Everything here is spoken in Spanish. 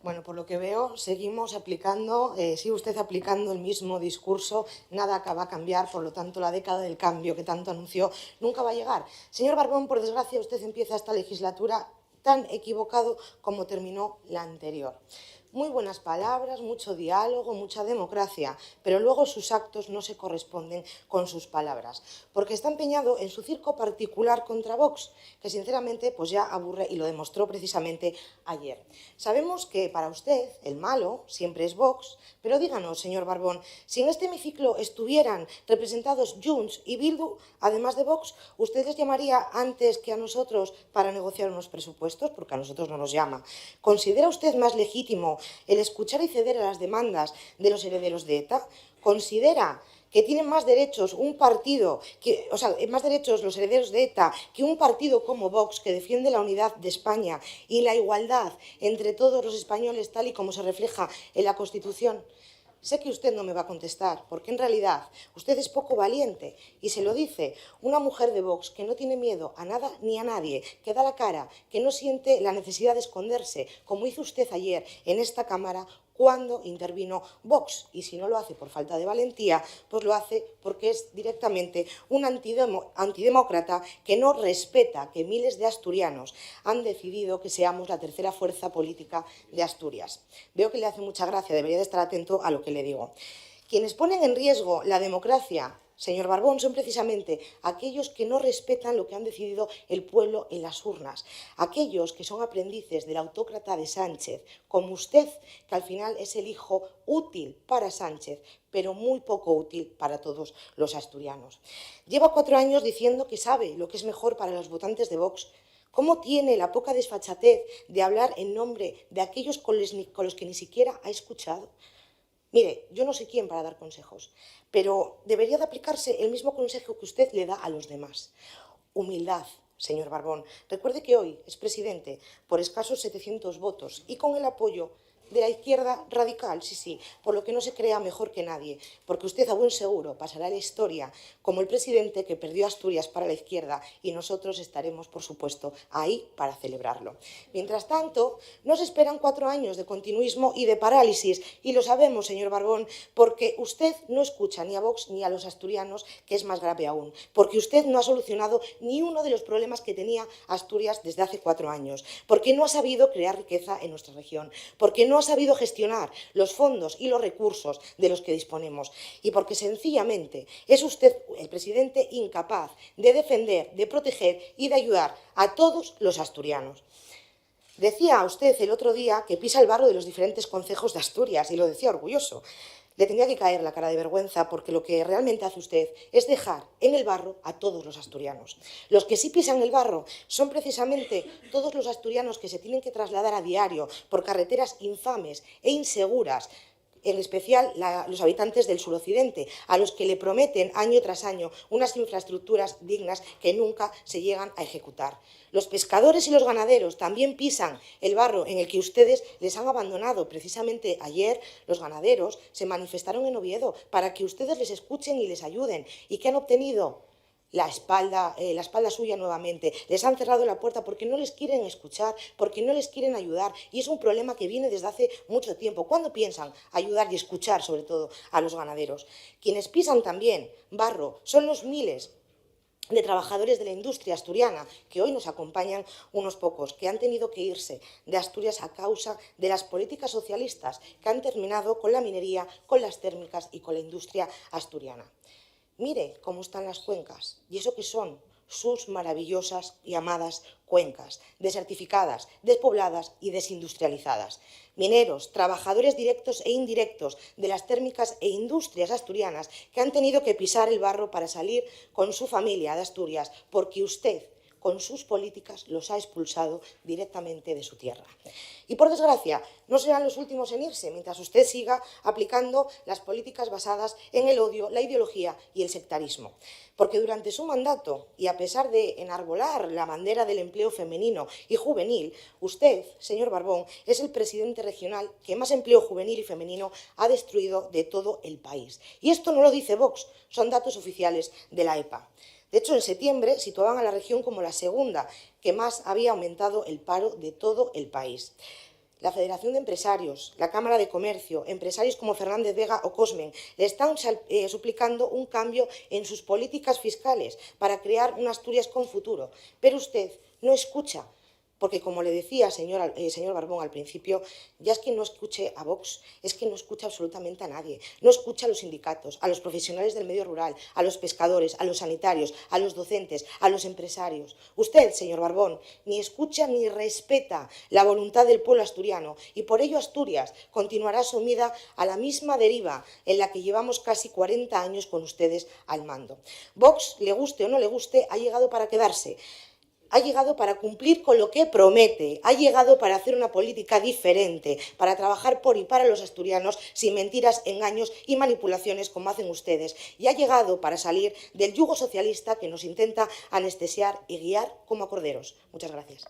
Bueno, por lo que veo, sigue usted aplicando el mismo discurso, nada va a cambiar, por lo tanto, la década del cambio que tanto anunció nunca va a llegar. Señor Barbón, por desgracia, usted empieza esta legislatura tan equivocado como terminó la anterior. Muy buenas palabras, mucho diálogo, mucha democracia, pero luego sus actos no se corresponden con sus palabras, porque está empeñado en su circo particular contra Vox, que sinceramente pues ya aburre y lo demostró precisamente ayer. Sabemos que para usted el malo siempre es Vox, pero díganos, señor Barbón, si en este hemiciclo estuvieran representados Junts y Bildu, además de Vox, ¿usted les llamaría antes que a nosotros para negociar unos presupuestos? Porque a nosotros no nos llama. ¿Considera usted más legítimo el escuchar y ceder a las demandas de los herederos de ETA? ¿Considera que tienen más derechos más derechos los herederos de ETA que un partido como Vox, que defiende la unidad de España y la igualdad entre todos los españoles, tal y como se refleja en la Constitución? Sé que usted no me va a contestar, porque en realidad usted es poco valiente y se lo dice una mujer de Vox que no tiene miedo a nada ni a nadie, que da la cara, que no siente la necesidad de esconderse, como hizo usted ayer en esta Cámara cuando intervino Vox. Y si no lo hace por falta de valentía, pues lo hace porque es directamente un antidemócrata que no respeta que miles de asturianos han decidido que seamos la tercera fuerza política de Asturias. Veo que le hace mucha gracia, debería de estar atento a lo que le digo. Quienes ponen en riesgo la democracia, señor Barbón, son precisamente aquellos que no respetan lo que han decidido el pueblo en las urnas, aquellos que son aprendices del autócrata de Sánchez, como usted, que al final es el hijo útil para Sánchez, pero muy poco útil para todos los asturianos. Lleva 4 años diciendo que sabe lo que es mejor para los votantes de Vox. ¿Cómo tiene la poca desfachatez de hablar en nombre de aquellos con los que ni siquiera ha escuchado? Mire, yo no sé quién para dar consejos, pero debería de aplicarse el mismo consejo que usted le da a los demás. Humildad, señor Barbón. Recuerde que hoy es presidente por escasos 700 votos y con el apoyo de la izquierda radical, sí, por lo que no se crea mejor que nadie, porque usted a buen seguro pasará a la historia como el presidente que perdió Asturias para la izquierda y nosotros estaremos, por supuesto, ahí para celebrarlo. Mientras tanto, nos esperan 4 años de continuismo y de parálisis, y lo sabemos, señor Barbón, porque usted no escucha ni a Vox ni a los asturianos, que es más grave aún, porque usted no ha solucionado ni uno de los problemas que tenía Asturias desde hace 4 años, porque no ha sabido crear riqueza en nuestra región, porque no ha sabido gestionar los fondos y los recursos de los que disponemos y porque sencillamente es usted el presidente incapaz de defender, de proteger y de ayudar a todos los asturianos. Decía usted el otro día que pisa el barro de los diferentes concejos de Asturias y lo decía orgulloso. Le tenía que caer la cara de vergüenza porque lo que realmente hace usted es dejar en el barro a todos los asturianos. Los que sí pisan el barro son precisamente todos los asturianos que se tienen que trasladar a diario por carreteras infames e inseguras, en especial los habitantes del suroccidente, a los que le prometen año tras año unas infraestructuras dignas que nunca se llegan a ejecutar. Los pescadores y los ganaderos también pisan el barro en el que ustedes les han abandonado. Precisamente ayer los ganaderos se manifestaron en Oviedo para que ustedes les escuchen y les ayuden. ¿Y qué han obtenido? La espalda suya nuevamente. Les han cerrado la puerta porque no les quieren escuchar, porque no les quieren ayudar. Y es un problema que viene desde hace mucho tiempo. ¿Cuándo piensan ayudar y escuchar, sobre todo, a los ganaderos? Quienes pisan también barro son los miles de trabajadores de la industria asturiana, que hoy nos acompañan unos pocos, que han tenido que irse de Asturias a causa de las políticas socialistas que han terminado con la minería, con las térmicas y con la industria asturiana. Mire cómo están las cuencas, y eso que son sus maravillosas y amadas cuencas, desertificadas, despobladas y desindustrializadas. Mineros, trabajadores directos e indirectos de las térmicas e industrias asturianas que han tenido que pisar el barro para salir con su familia de Asturias, porque usted, con sus políticas, los ha expulsado directamente de su tierra. Y, por desgracia, no serán los últimos en irse mientras usted siga aplicando las políticas basadas en el odio, la ideología y el sectarismo. Porque durante su mandato, y a pesar de enarbolar la bandera del empleo femenino y juvenil, usted, señor Barbón, es el presidente regional que más empleo juvenil y femenino ha destruido de todo el país. Y esto no lo dice Vox, son datos oficiales de la EPA. De hecho, en septiembre situaban a la región como la segunda que más había aumentado el paro de todo el país. la Federación de Empresarios, la Cámara de Comercio, empresarios como Fernández Vega o Cosmen, le están suplicando un cambio en sus políticas fiscales para crear una Asturias con futuro. Pero usted no escucha. Porque, como le decía señor Barbón al principio, ya es que no escuche a Vox, es que no escucha absolutamente a nadie. No escucha a los sindicatos, a los profesionales del medio rural, a los pescadores, a los sanitarios, a los docentes, a los empresarios. Usted, señor Barbón, ni escucha ni respeta la voluntad del pueblo asturiano y por ello Asturias continuará sumida a la misma deriva en la que llevamos casi 40 años con ustedes al mando. Vox, le guste o no le guste, ha llegado para quedarse. Ha llegado para cumplir con lo que promete, ha llegado para hacer una política diferente, para trabajar por y para los asturianos sin mentiras, engaños y manipulaciones como hacen ustedes. Y ha llegado para salir del yugo socialista que nos intenta anestesiar y guiar como a corderos. Muchas gracias.